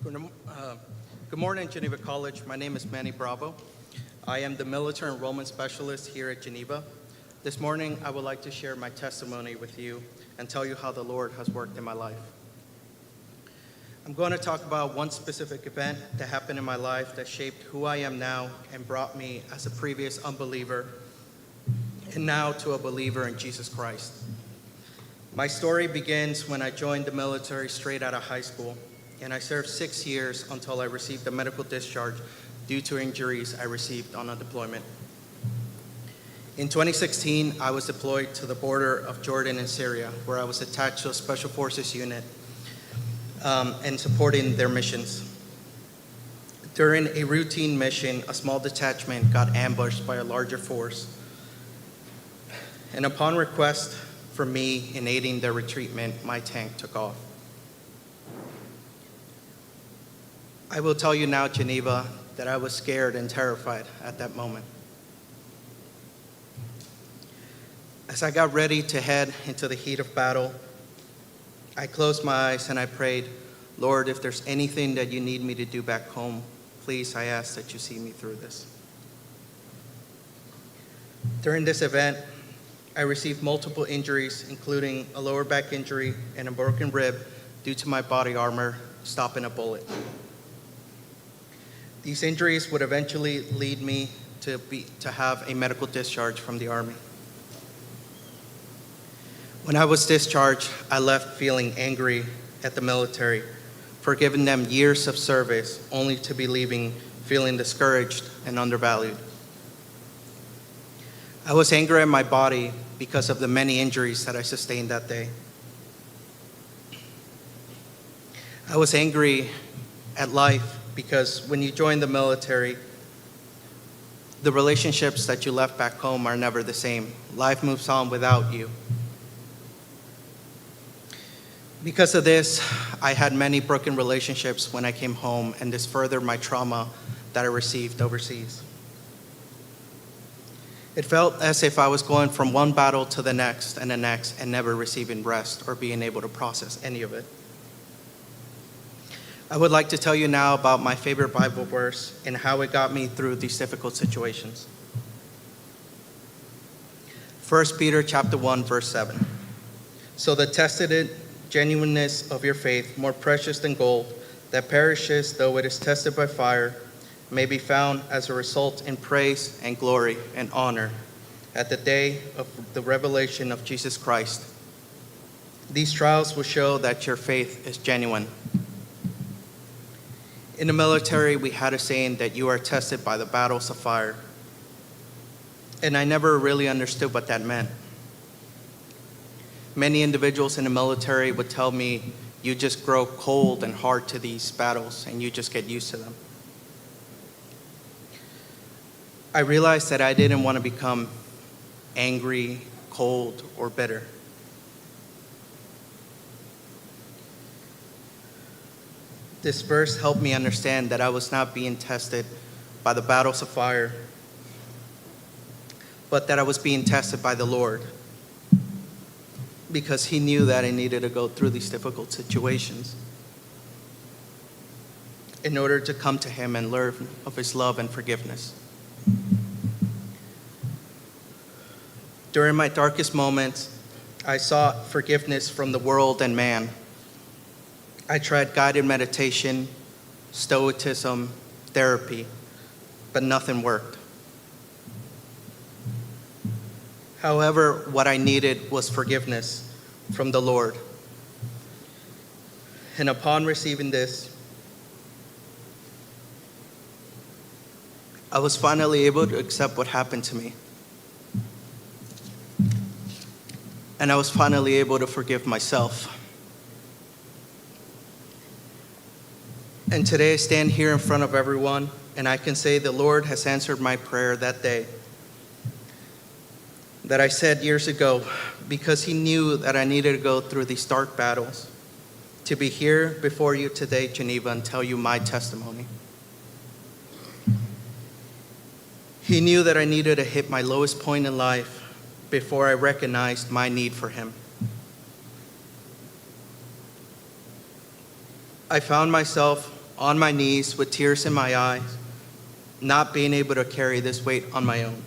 Good morning, Geneva College. My name is Manny. I am the military enrollment specialist here at Geneva. This morning, I would like to share my testimony with you and tell you how the Lord has worked in my life. I'm going to talk about one specific event that happened in my life that shaped who I am now and brought me as a previous unbeliever and now to a believer in Jesus Christ. My story begins when I joined the military straight out of high school, and I served 6 years until I received a medical discharge due to injuries I received on a deployment. In 2016, I was deployed to the border of Jordan and Syria, where I was attached to a Special Forces unit and supporting their missions. During a routine mission, a small detachment got ambushed by a larger force, and upon request from me in aiding their retreatment, my tank took off. I will tell you now, Geneva, that I was scared and terrified at that moment. As I got ready to head into the heat of battle, I closed my eyes and I prayed, Lord, if there's anything that you need me to do back home, please, I ask that you see me through this. During this event, I received multiple injuries, including a lower back injury and a broken rib due to my body armor stopping a bullet. These injuries would eventually lead me to have a medical discharge from the Army. When I was discharged, I left feeling angry at the military for giving them years of service, only to be leaving feeling discouraged and undervalued. I was angry at my body because of the many injuries that I sustained that day. I was angry at life because when you join the military, the relationships that you left back home are never the same. Life moves on without you. Because of this, I had many broken relationships when I came home, and this furthered my trauma that I received overseas. It felt as if I was going from one battle to the next and never receiving rest or being able to process any of it. I would like to tell you now about my favorite Bible verse and how it got me through these difficult situations. 1 Peter chapter 1, verse 7. So the tested genuineness of your faith, more precious than gold, that perishes though it is tested by fire, may be found as a result in praise and glory and honor at the day of the revelation of Jesus Christ. These trials will show that your faith is genuine. In the military, we had a saying that you are tested by the battles of fire. And I never really understood what that meant. Many individuals in the military would tell me, you just grow cold and hard to these battles and you just get used to them. I realized that I didn't want to become angry, cold, or bitter. This verse helped me understand that I was not being tested by the battles of fire, but that I was being tested by the Lord, because He knew that I needed to go through these difficult situations in order to come to Him and learn of His love and forgiveness. During my darkest moments, I sought forgiveness from the world and man. I tried guided meditation, stoicism, therapy, but nothing worked. However, what I needed was forgiveness from the Lord. And upon receiving this, I was finally able to accept what happened to me. And I was finally able to forgive myself. And today I stand here in front of everyone, and I can say the Lord has answered my prayer that day that I said years ago, because He knew that I needed to go through these dark battles to be here before you today, Geneva, and tell you my testimony. He knew that I needed to hit my lowest point in life before I recognized my need for Him. I found myself on my knees with tears in my eyes, not being able to carry this weight on my own.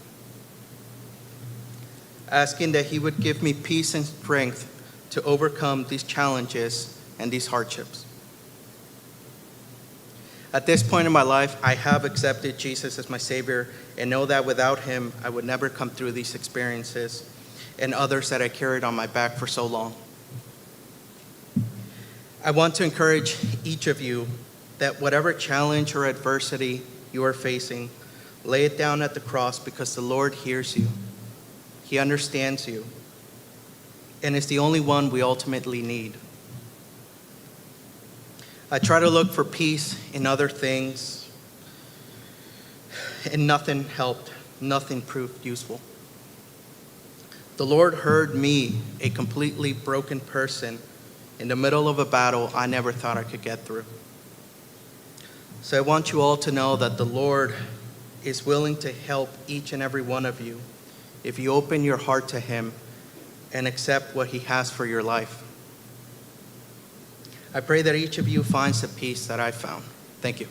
Asking that He would give me peace and strength to overcome these challenges and these hardships. At this point in my life, I have accepted Jesus as my Savior and know that without Him, I would never come through these experiences and others that I carried on my back for so long. I want to encourage each of you that whatever challenge or adversity you are facing, lay it down at the cross because the Lord hears you. He understands you, and is the only one we ultimately need. I try to look for peace in other things, and nothing helped. Nothing proved useful. The Lord heard me, a completely broken person, in the middle of a battle I never thought I could get through. So I want you all to know that the Lord is willing to help each and every one of you if you open your heart to Him and accept what He has for your life. I pray that each of you finds the peace that I found. Thank you.